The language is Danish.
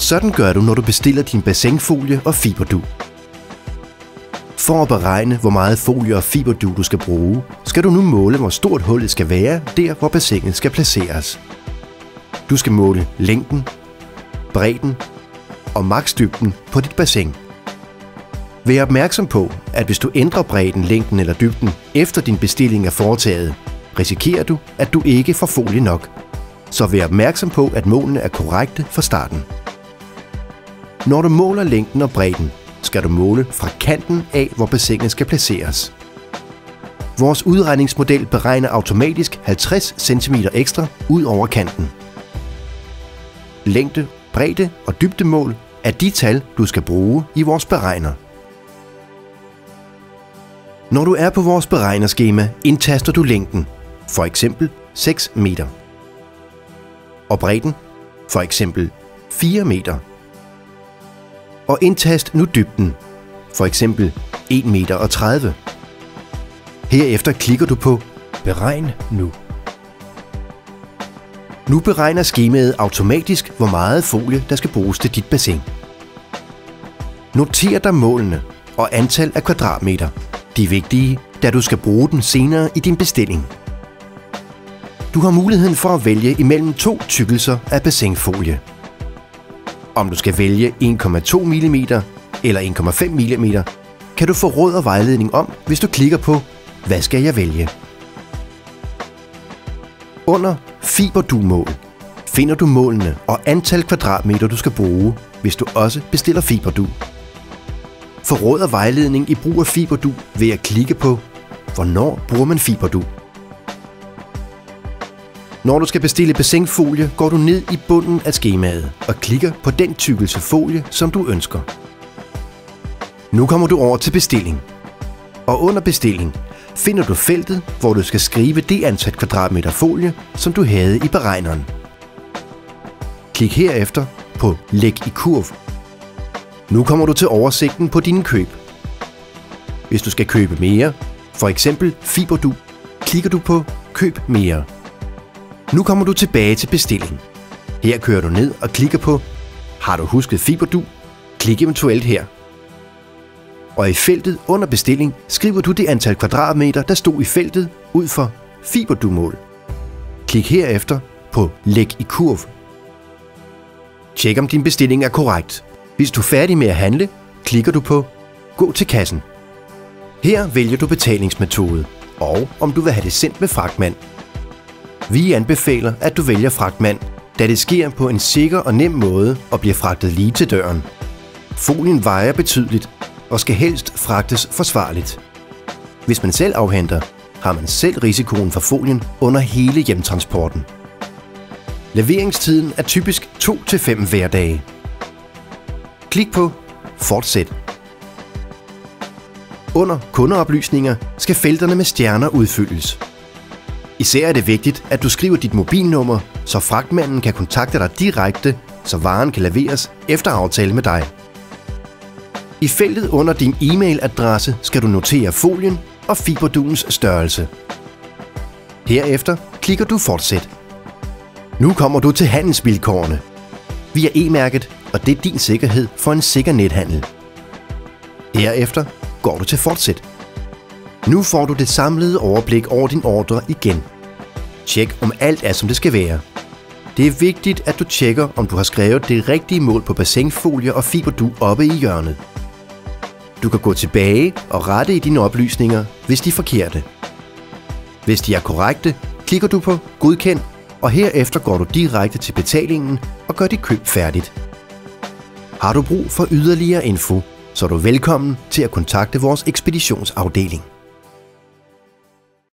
Sådan gør du, når du bestiller din bassinfolie og fiberdug. For at beregne, hvor meget folie og fiberdug du skal bruge, skal du nu måle, hvor stort hullet skal være, der hvor bassinet skal placeres. Du skal måle længden, bredden og maksdybden på dit bassin. Vær opmærksom på, at hvis du ændrer bredden, længden eller dybden efter din bestilling er foretaget, risikerer du, at du ikke får folie nok. Så vær opmærksom på, at målene er korrekte fra starten. Når du måler længden og bredden, skal du måle fra kanten af, hvor bassinet skal placeres. Vores udregningsmodel beregner automatisk 50 cm ekstra ud over kanten. Længde, bredde og dybdemål er de tal, du skal bruge i vores beregner. Når du er på vores beregnerskema, indtaster du længden, for eksempel 6 meter, og bredden, for eksempel 4 meter. Og indtast nu dybden, for eksempel 1,30 meter. Herefter klikker du på Beregn nu. Nu beregner skemaet automatisk, hvor meget folie der skal bruges til dit bassin. Noter dig målene og antal af kvadratmeter. De er vigtige, da du skal bruge dem senere i din bestilling. Du har muligheden for at vælge imellem 2 tykkelser af bassinfolie. Om du skal vælge 1,2 mm eller 1,5 mm, kan du få råd og vejledning om, hvis du klikker på Hvad skal jeg vælge? Under Fiberdugmål finder du målene og antal kvadratmeter, du skal bruge, hvis du også bestiller fiberdug. Få råd og vejledning i brug af fiberdug ved at klikke på Hvornår bruger man fiberdug? Når du skal bestille bassinfolie, går du ned i bunden af skemaet og klikker på den tykkelse folie, som du ønsker. Nu kommer du over til bestilling. Og under bestilling finder du feltet, hvor du skal skrive det antal kvadratmeter folie, som du havde i beregneren. Klik herefter på Læg i kurv. Nu kommer du til oversigten på dine køb. Hvis du skal købe mere, for eksempel fiberdug, klikker du på Køb mere. Nu kommer du tilbage til bestilling. Her kører du ned og klikker på Har du husket fiberdug? Klik eventuelt her. Og i feltet under bestilling skriver du det antal kvadratmeter, der stod i feltet ud for fiberdugmål. Klik herefter på Læg i kurv. Tjek om din bestilling er korrekt. Hvis du er færdig med at handle, klikker du på Gå til kassen. Her vælger du betalingsmetode og om du vil have det sendt med fragtmand. Vi anbefaler, at du vælger fragtmand, da det sker på en sikker og nem måde og bliver fragtet lige til døren. Folien vejer betydeligt og skal helst fragtes forsvarligt. Hvis man selv afhenter, har man selv risikoen for folien under hele hjemtransporten. Leveringstiden er typisk 2 til 5 hverdage. Klik på Fortsæt. Under kundeoplysninger skal felterne med stjerner udfyldes. Især er det vigtigt, at du skriver dit mobilnummer, så fragtmanden kan kontakte dig direkte, så varen kan leveres efter aftale med dig. I feltet under din e-mailadresse skal du notere folien og fiberdugens størrelse. Herefter klikker du Fortsæt. Nu kommer du til handelsvilkårene. Vi er e-mærket, og det er din sikkerhed for en sikker nethandel. Herefter går du til Fortsæt. Nu får du det samlede overblik over din ordre igen. Tjek om alt er som det skal være. Det er vigtigt, at du tjekker om du har skrevet det rigtige mål på bassinfolie og fiberdug oppe i hjørnet. Du kan gå tilbage og rette i dine oplysninger, hvis de er forkerte. Hvis de er korrekte, klikker du på Godkend, og herefter går du direkte til betalingen og gør dit køb færdigt. Har du brug for yderligere info, så er du velkommen til at kontakte vores ekspeditionsafdeling.